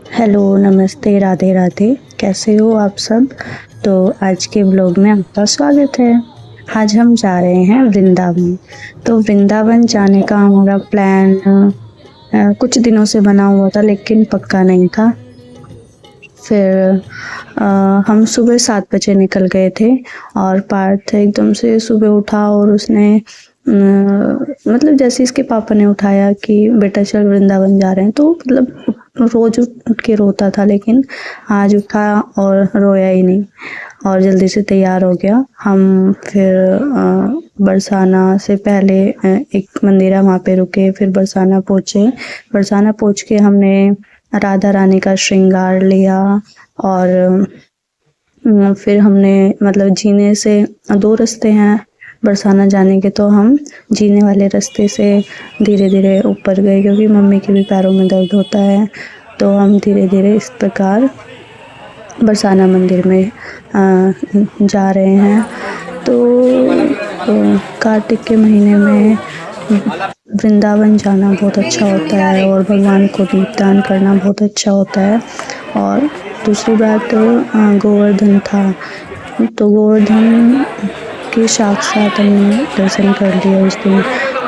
Hello, नमस्ते, राधे राधे। कैसे हो आप सब? तो आज के ब्लॉग में आपका स्वागत है। आज हम जा रहे हैं वृंदावन। तो वृंदावन जाने का हमारा प्लान कुछ दिनों से बना हुआ था, लेकिन पक्का नहीं था। फिर हम सुबह 7 बजे निकल गए थे और पार्थ एकदम से सुबह उठा और उसने मतलब जैसे इसके पापा ने उठाया कि बेटा चल वृंदावन जा रहे हैं, तो मतलब रोज उठ के रोता था, लेकिन आज उठा और रोया ही नहीं और जल्दी से तैयार हो गया। हम फिर बरसाना से पहले एक मंदिर है वहाँ पे रुके, फिर बरसाना पहुँचे। बरसाना पहुँच के हमने राधा रानी का श्रृंगार लिया और फिर हमने मतलब जीने से 2 रास्ते हैं बरसाना जाने के, तो हम जीने वाले रास्ते से धीरे धीरे ऊपर गए, क्योंकि मम्मी के भी पैरों में दर्द होता है। तो हम धीरे धीरे इस प्रकार बरसाना मंदिर में जा रहे हैं। तो कार्तिक के महीने में वृंदावन जाना बहुत अच्छा होता है और भगवान को दीपदान करना बहुत अच्छा होता है। और दूसरी बात गोवर्धन था, तो गोवर्धन के साथ हमने दर्शन कर लिया उस दिन,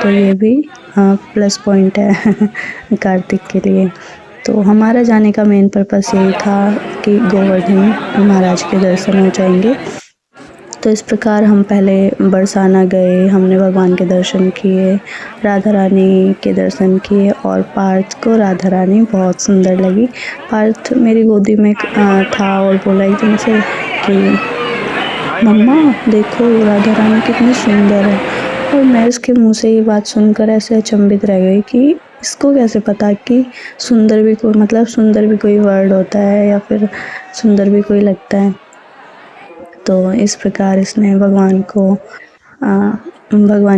तो ये भी प्लस पॉइंट है कार्तिक के लिए। तो हमारा जाने का मेन पर्पस यही था कि गोवर्धन महाराज के दर्शन हो जाएंगे। तो इस प्रकार हम पहले बरसाना गए, हमने भगवान के दर्शन किए, राधा रानी के दर्शन किए और पार्थ को राधा रानी बहुत सुंदर लगी। पार्थ मेरी गोदी में था और बोला एकदम से कि मम्मा देखो राधा रानी कितनी सुंदर है। और मैं इसके मुंह से ये बात सुनकर ऐसे अचंभित रह गई कि इसको कैसे पता कि सुंदर भी कोई मतलब सुंदर भी कोई वर्ड होता है या फिर सुंदर भी कोई लगता है। तो इस प्रकार इसने भगवान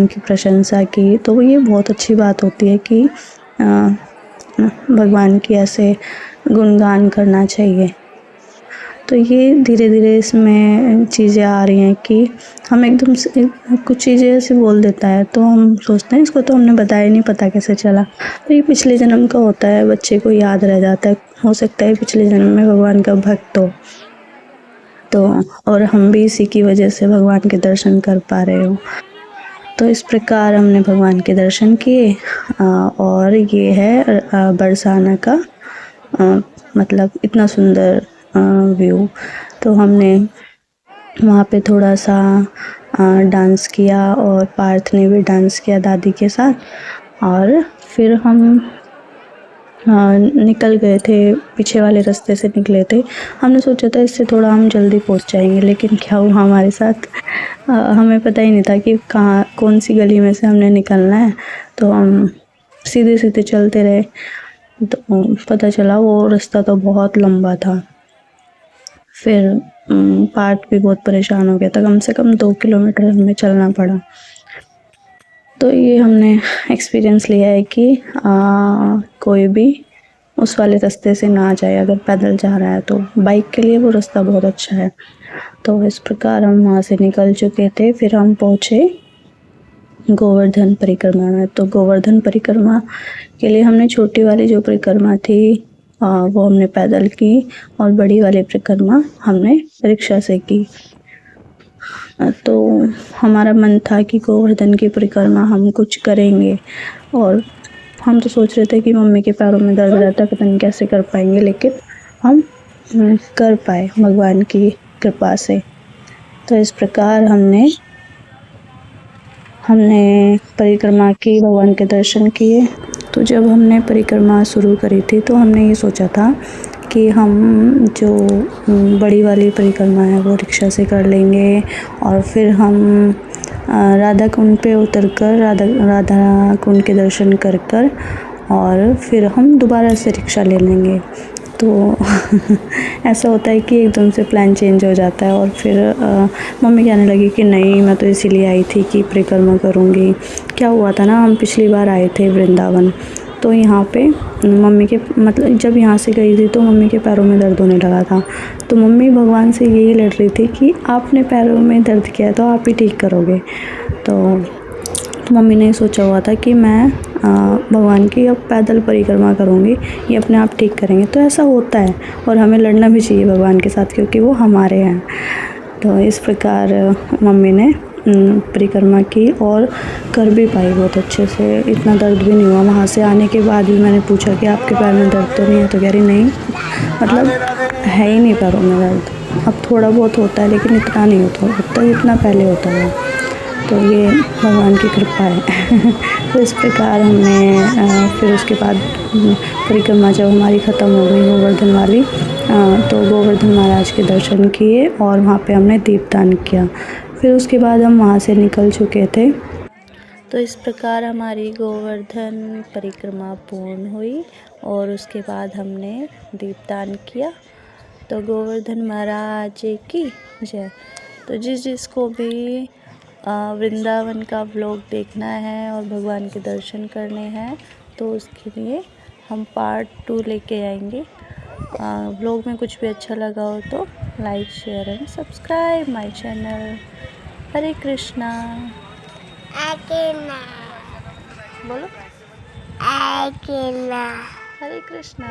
की प्रशंसा की। तो ये बहुत अच्छी बात होती है कि भगवान की ऐसे गुणगान करना चाहिए। तो ये धीरे धीरे इसमें चीज़ें आ रही हैं कि हम एकदम से कुछ चीज़ें ऐसे बोल देता है, तो हम सोचते हैं इसको तो हमने बताया नहीं, पता कैसे चला। तो ये पिछले जन्म का होता है, बच्चे को याद रह जाता है। हो सकता है पिछले जन्म में भगवान का भक्त हो, तो और हम भी इसी की वजह से भगवान के दर्शन कर पा रहे हो। तो इस प्रकार हमने भगवान के दर्शन किए और ये है बरसाना का मतलब इतना सुंदर व्यू। तो हमने वहाँ पे थोड़ा सा डांस किया और पार्थ ने भी डांस किया दादी के साथ। और फिर हम निकल गए थे, पीछे वाले रास्ते से निकले थे। हमने सोचा था इससे थोड़ा हम जल्दी पहुंच जाएंगे, लेकिन क्या हुआ हमारे साथ, हमें पता ही नहीं था कि कहाँ कौन सी गली में से हमने निकलना है। तो हम सीधे सीधे चलते रहे, तो पता चला वो रास्ता तो बहुत लंबा था। फिर पार्थ भी बहुत परेशान हो गया था, कम से कम 2 किलोमीटर हमें चलना पड़ा। तो ये हमने एक्सपीरियंस लिया है कि कोई भी उस वाले रास्ते से ना जाए, अगर पैदल जा रहा है तो। बाइक के लिए वो रास्ता बहुत अच्छा है। तो इस प्रकार हम वहाँ से निकल चुके थे। फिर हम पहुँचे गोवर्धन परिक्रमा में। तो गोवर्धन परिक्रमा के लिए हमने छोटी वाली जो परिक्रमा थी वो हमने पैदल की और बड़ी वाली परिक्रमा हमने रिक्शा से की। तो हमारा मन था कि गोवर्धन की परिक्रमा हम कुछ करेंगे, और हम तो सोच रहे थे कि मम्मी के पैरों में दर्द रहता है, पता नहीं कैसे कर पाएंगे, लेकिन हम कर पाए भगवान की कृपा से। तो इस प्रकार हमने परिक्रमा की, भगवान के दर्शन किए। तो जब हमने परिक्रमा शुरू करी थी तो हमने ये सोचा था कि हम जो बड़ी वाली परिक्रमा है वो रिक्शा से कर लेंगे और फिर हम राधा कुंड पे उतरकर राधा कुंड के दर्शन कर और फिर हम दोबारा से रिक्शा ले लेंगे। तो ऐसा होता है कि एकदम से प्लान चेंज हो जाता है। और फिर मम्मी कहने लगी कि नहीं, मैं तो इसीलिए आई थी कि परिक्रमा करूँगी। क्या हुआ था ना, हम पिछली बार आए थे वृंदावन, तो यहाँ पे मम्मी के मतलब जब यहाँ से गई थी तो मम्मी के पैरों में दर्द होने लगा था। तो मम्मी भगवान से यही लड़ रही थी कि आपने पैरों में दर्द किया तो आप ही ठीक करोगे। तो मम्मी ने सोचा हुआ था कि मैं भगवान की अब पैदल परिक्रमा करूँगी, ये अपने आप ठीक करेंगे। तो ऐसा होता है और हमें लड़ना भी चाहिए भगवान के साथ, क्योंकि वो हमारे हैं। तो इस प्रकार मम्मी ने परिक्रमा की और कर भी पाई बहुत अच्छे से, इतना दर्द भी नहीं हुआ। वहाँ से आने के बाद भी मैंने पूछा कि आपके पैर में दर्द तो नहीं है? तो कह रही नहीं, मतलब है ही नहीं पैरों में दर्द। अब थोड़ा बहुत होता है लेकिन इतना नहीं होता जितना पहले होता था। तो ये भगवान की कृपा है। तो इस प्रकार हमने फिर उसके बाद परिक्रमा जब हमारी ख़त्म हो गई गोवर्धन वाली, तो गोवर्धन महाराज के दर्शन किए और वहाँ पे हमने दीपदान किया। फिर उसके बाद हम वहाँ से निकल चुके थे। तो इस प्रकार हमारी गोवर्धन परिक्रमा पूर्ण हुई और उसके बाद हमने दीपदान किया। तो गोवर्धन महाराज की जय। तो जिसको भी वृंदावन का व्लॉग देखना है और भगवान के दर्शन करने हैं तो उसके लिए हम पार्ट 2 लेके आएंगे। व्लॉग में कुछ भी अच्छा लगा हो तो like share and subscribe my channel. हरे कृष्णा। बोलो हरे कृष्णा।